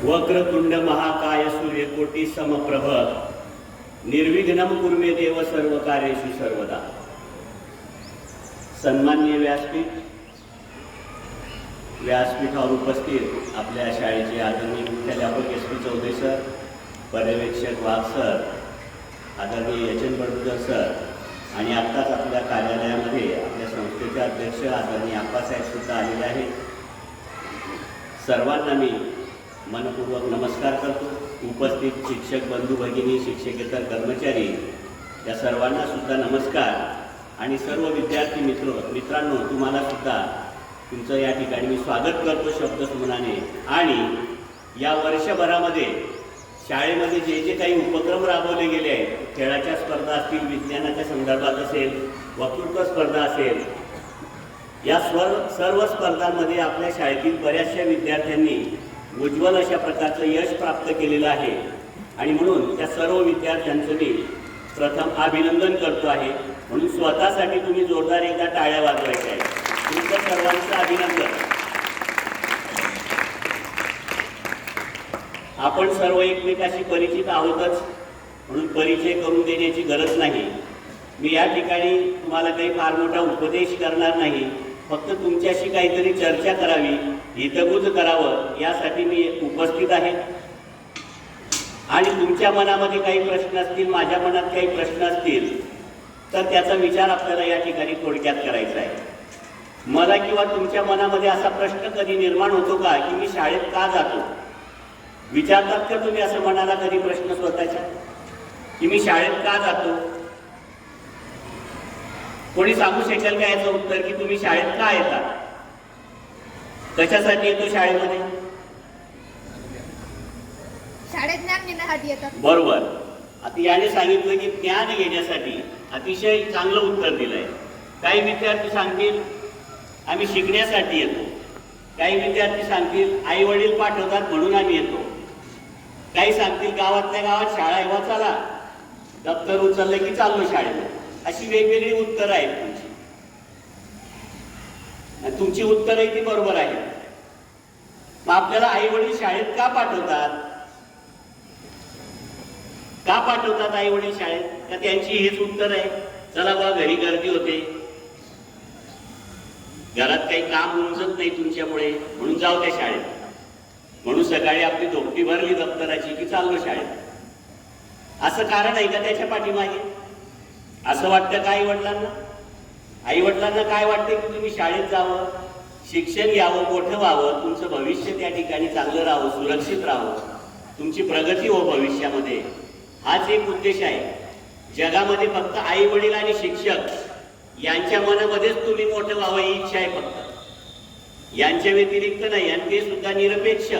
वक्रतुंड महाकाय सूर्यकोटी समप्रभ निर्विघ्नं कुर्मे देव सर्व कार्येषु सर्वदा। सन्माननीय व्यासपीठावर उपस्थित आपल्या शाळेचे आदरणीय मुख्याध्यापक SP चौधरी सर, पर्यवेक्षक वाघ सर, आदरणीय यचन बडगुजर सर आणि आत्ताच आपल्या कार्यालयामध्ये आपल्या संस्थेचे अध्यक्ष आदरणीय आप्पासाहेब सुद्धा आलेले आहेत। सर्वांना मी मनपूर्वक नमस्कार करतो। उपस्थित शिक्षक बंधू भगिनी, शिक्षकेतर कर्मचारी या सर्वांना सुद्धा नमस्कार आणि सर्व विद्यार्थी मित्रांनो तुम्हाला सुद्धा तुमचं या ठिकाणी मी स्वागत करतो शब्दसुमनाने। आणि या वर्षभरामध्ये शाळेमध्ये जे काही उपक्रम राबवले गेले आहेत, खेळाच्या स्पर्धा असतील, विज्ञानाच्या संदर्भात असेल, वक्तृत्व स्पर्धा असेल, या सर्व स्पर्धांमध्ये आपल्या शाळेतील बऱ्याचशा विद्यार्थ्यांनी उज्ज्वल अशा प्रकारचं यश प्राप्त केलेलं आहे। आणि म्हणून त्या सर्व विद्यार्थ्यांचं मी प्रथम अभिनंदन करतो आहे। म्हणून स्वतःसाठी तुम्ही जोरदार एकदा टाळ्या वाजवायच्या आहेत। तुमचं सर्वांचं अभिनंदन। आपण सर्व एकमेकाशी परिचित आहोतच, म्हणून परिचय करून देण्याची गरज नाही। मी या ठिकाणी तुम्हाला काही फार मोठा उपदेश करणार नाही, फक्त तुमच्याशी काहीतरी चर्चा करावी, हितगुज करावं यासाठी मी उपस्थित आहे। आणि तुमच्या मनामध्ये काही प्रश्न असतील, माझ्या मनात काही प्रश्न असतील, तर त्याचा विचार आपल्याला या ठिकाणी थोडक्यात करायचा आहे। मला किंवा तुमच्या मनामध्ये असा प्रश्न कधी निर्माण होतो का की मी शाळेत का जातो? विचारतात का तुम्ही असं मनाला कधी प्रश्न स्वतःच्या की मी शाळेत का जातो? कोणी सांगू शकेल का याचं उत्तर की तुम्ही शाळेत का येतात? कशासाठी येतो शाळेमध्ये? शाळेत ज्ञान घेण्यासाठी येतात। बरोबर। आता याने सांगितलं की ज्ञान घेण्यासाठी। अतिशय चांगलं उत्तर दिलंय। काही विद्यार्थी सांगतील आम्ही शिकण्यासाठी येतो, काही विद्यार्थी सांगतील आई वडील पाठवतात म्हणून आम्ही येतो, काही सांगतील गावातल्या गावात शाळा आहे वा चला, दप्तर उचललं की चाललो शाळेत। अशी वेगवेगळी उत्तरं आहेत तुमची, आणि तुमची उत्तरही ती बरोबर आहेत। मग आपल्याला आई वडील शाळेत का पाठवतात? का पाठवतात आई वडील शाळेत? का त्यांची हेच उत्तर आहे, चला बा घरी गर्दी होते, घरात काही काम उमजत नाही तुमच्यामुळे, म्हणून जाऊ त्या शाळेत, म्हणून सकाळी आपली धोपटी भरली दप्तराची की चाललो शाळेत। असं कारण आहे का त्याच्या पाठीमागे? असं वाटतं का आई वडिलांना? आई वडिलांना काय वाटतं की तुम्ही शाळेत जावं, शिक्षण घ्यावं, मोठं व्हावं, तुमचं भविष्य त्या ठिकाणी चांगलं राहावं, सुरक्षित राहावं, तुमची प्रगती हो भविष्यामध्ये, हाच एक उद्देश आहे। जगामध्ये फक्त आई वडील आणि शिक्षक यांच्या मनामध्येच तुम्ही मोठं व्हावं ही इच्छा आहे फक्त, यांच्या व्यतिरिक्त नाही, आणि ते सुद्धा निरपेक्ष।